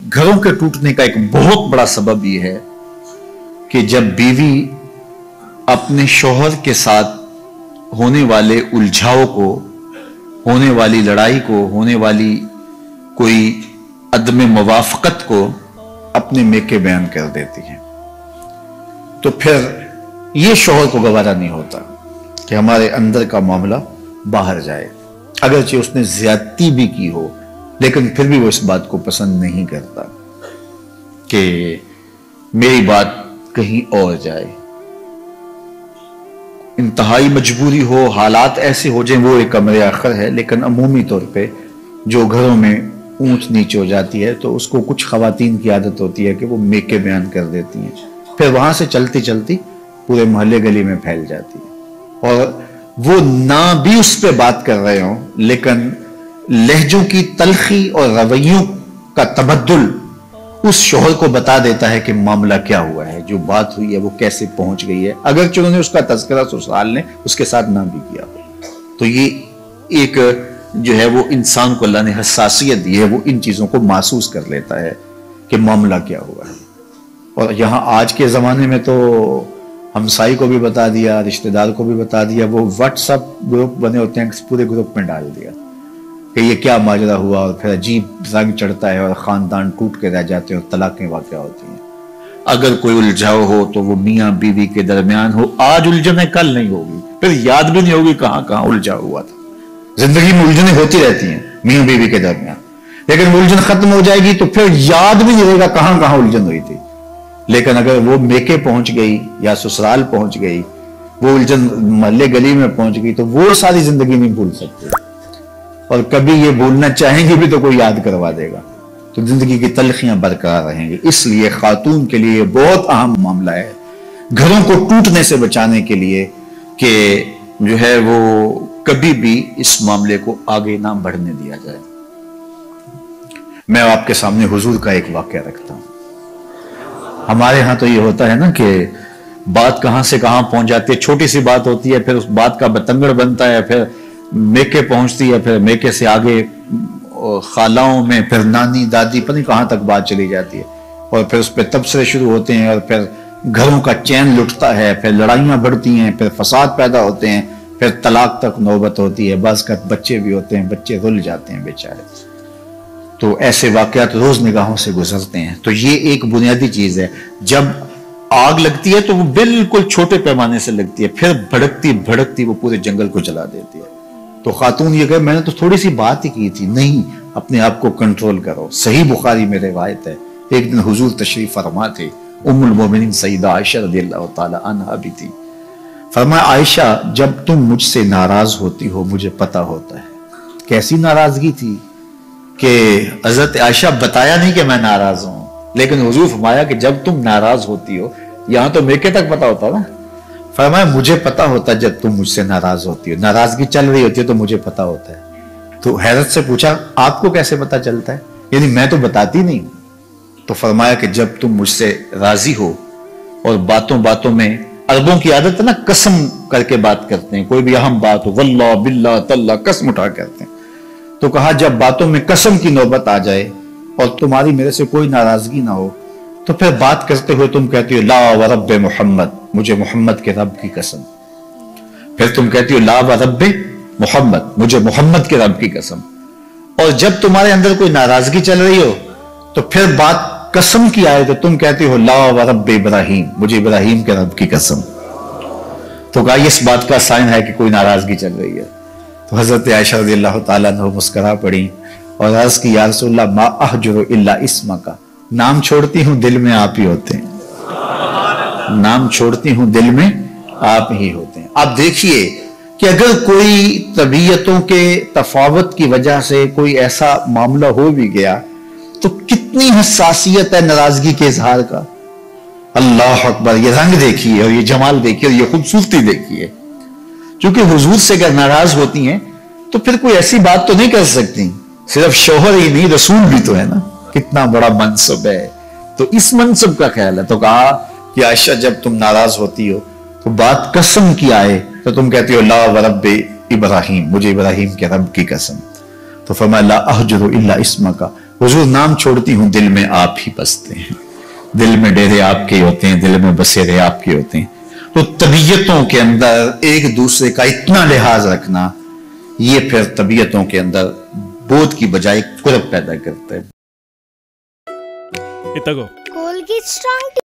घरों के टूटने का एक बहुत बड़ा सबब यह है कि जब बीवी अपने शौहर के साथ होने वाले उलझाव को, होने वाली लड़ाई को, होने वाली कोई अदम मुवाफकत को अपने मेके बयान कर देती है, तो फिर यह शौहर को गवारा नहीं होता कि हमारे अंदर का मामला बाहर जाए। अगरचे उसने ज्यादती भी की हो, लेकिन फिर भी वो इस बात को पसंद नहीं करता कि मेरी बात कहीं और जाए। इंतहाई मजबूरी हो, हालात ऐसे हो जाए, वो एक अमर आखिर है, लेकिन अमूमी तौर पे जो घरों में ऊंच नीच हो जाती है तो उसको कुछ खवातीन की आदत होती है कि वो मेके बयान कर देती हैं, फिर वहां से चलती चलती पूरे मोहल्ले गली में फैल जाती है। और वो ना भी उस पर बात कर रहे हों, लेकिन लहजों की तलखी और रवैयों का तबद्दुल उस शोहर को बता देता है कि मामला क्या हुआ है, जो बात हुई है वो कैसे पहुंच गई है, अगर उन्होंने उसका तज़किरा ससुराल ने उसके साथ ना भी किया। तो ये एक जो है वो इंसान को अल्लाह ने हसासियत दी है, वो इन चीजों को महसूस कर लेता है कि मामला क्या हुआ है। और यहाँ आज के जमाने में तो हमसाई को भी बता दिया, रिश्तेदार को भी बता दिया, वो व्हाट्सएप ग्रुप बने होते हैं, पूरे ग्रुप में डाल दिया कि ये क्या माजरा हुआ, और फिर अजीब रंग चढ़ता है और खानदान टूट के रह जाते हैं और तलाकें वाक़या होती हैं। अगर कोई उलझाव हो तो वो मियाँ बीवी के दरमियान हो, आज उलझने कल नहीं होगी, फिर याद भी नहीं होगी कहाँ कहाँ उलझाव हुआ था। जिंदगी में उलझने होती रहती हैं मियाँ बीवी के दरमियान, लेकिन उलझन खत्म हो जाएगी तो फिर याद भी नहीं रहेगा कहाँ कहाँ उलझन हुई थी। लेकिन अगर वो मेके पहुंच गई या ससुराल पहुंच गई, वो उलझन मोहल्ले गली में पहुंच गई, तो वो सारी जिंदगी नहीं भूल सकते, और कभी ये भूलना चाहेंगे भी तो कोई याद करवा देगा, तो जिंदगी की तलखियां बरकरार रहेंगी। इसलिए खातून के लिए बहुत अहम मामला है घरों को टूटने से बचाने के लिए कि जो है वो कभी भी इस मामले को आगे ना बढ़ने दिया जाए। मैं आपके सामने हुजूर का एक वाकया रखता हूं। हमारे यहां तो ये होता है ना कि बात कहां से कहां पहुंच जाती है, छोटी सी बात होती है, फिर उस बात का बतंगड़ बनता है, फिर मेके पहुंचती है, फिर मेके से आगे खालाओं में, फिर नानी दादी, पता नहीं कहां तक बात चली जाती है, और फिर उस पर तबसरे शुरू होते हैं, और फिर घरों का चैन लुटता है, फिर लड़ाइयां बढ़ती हैं, फिर फसाद पैदा होते हैं, फिर तलाक तक नौबत होती है। बस का बच्चे भी होते हैं, बच्चे रुल जाते हैं बेचारे। तो ऐसे वाकयात रोज निगाहों से गुजरते हैं। तो ये एक बुनियादी चीज है, जब आग लगती है तो वो बिल्कुल छोटे पैमाने से लगती है, फिर भड़कती भड़कती वो पूरे जंगल को जला देती है। तो खातून ये कहे मैंने तो थोड़ी सी बात ही की थी, नहीं, अपने आप को कंट्रोल करो। सही बुखारी में रिवायत है, एक दिन हुजूर तशरीफ फरमा थे, उम्मुल मोमिनीन सईदा आयशा रज़ियल्लाहु ताला अन्हा भी थी। फरमाया, आयशा जब तुम मुझसे नाराज होती हो मुझे पता होता है। कैसी नाराजगी थी कि हजरत आयशा बताया नहीं कि मैं नाराज हूं, लेकिन हुजूर फरमाया कि जब तुम नाराज होती हो, यहां तो मेके तक पता होता ना, फरमाया मुझे पता होता है जब तुम मुझसे नाराज होती हो, नाराजगी चल रही होती है तो मुझे पता होता है। तो हैरत से पूछा आपको कैसे पता चलता है, यानी मैं तो बताती नहीं। तो फरमाया कि जब तुम मुझसे राजी हो, और बातों बातों में अरबों की आदत है ना, कसम करके बात करते हैं, कोई भी अहम बात हो, वल्लाह बिल्लाह तल्ला, कसम उठा करते हैं। तो कहा जब बातों में कसम की नौबत आ जाए और तुम्हारी मेरे से कोई नाराजगी ना हो, तो फिर बात करते हुए तुम कहती हो ला व रब्ब मोहम्मद, मुझे मोहम्मद के रब की कसम। फिर तुम कहती हो ला व रब्ब मोहम्मद, मुझे मोहम्मद के रब की कसम। और जब तुम्हारे अंदर कोई नाराजगी चल रही हो तो फिर बात कसम की आए तो तुम कहती हो ला व रब्ब इब्राहिम, मुझे इब्राहिम के रब की कसम। तो कहा इस बात का साइन है कि कोई नाराजगी चल रही है। तो हजरत आयशा रज़ियल्लाहु ताला अन्हा मुस्कुरा पड़ी और अर्ज की, या रसूलल्लाह मा अहजुरु इल्ला इस्मका, नाम छोड़ती हूं दिल में आप ही होते हैं, नाम छोड़ती हूं दिल में आप ही होते हैं। आप देखिए कि अगर कोई तबीयतों के तफावत की वजह से कोई ऐसा मामला हो भी गया तो कितनी हसासियत है नाराजगी के इजहार का। अल्लाह अकबर, ये रंग देखिए और ये जमाल देखिए और ये खूबसूरती देखिए। क्योंकि हुजूर से अगर नाराज होती हैं तो फिर कोई ऐसी बात तो नहीं कर सकती, सिर्फ शोहर ही नहीं रसूल भी तो है ना, कितना बड़ा मनसब है। तो इस मनसब का ख्याल है। तो कहा कि आयशा जब तुम नाराज होती हो तो बात कसम की आए तो तुम कहती हो ला व रब्ब इब्राहिम, मुझे इब्राहिम के रब की कसम। तो फरमाया ला अहजुरु इल्ला इस्मका, हुजूर नाम छोड़ती हूँ दिल में आप ही बसते हैं, दिल में डेरे आपके होते हैं, दिल में बसेरे आपके होते हैं। तो तबीयतों के अंदर एक दूसरे का इतना लिहाज रखना, ये फिर तबीयतों के अंदर बोध की बजाय कुर्ब पैदा करता है। Colgate Strong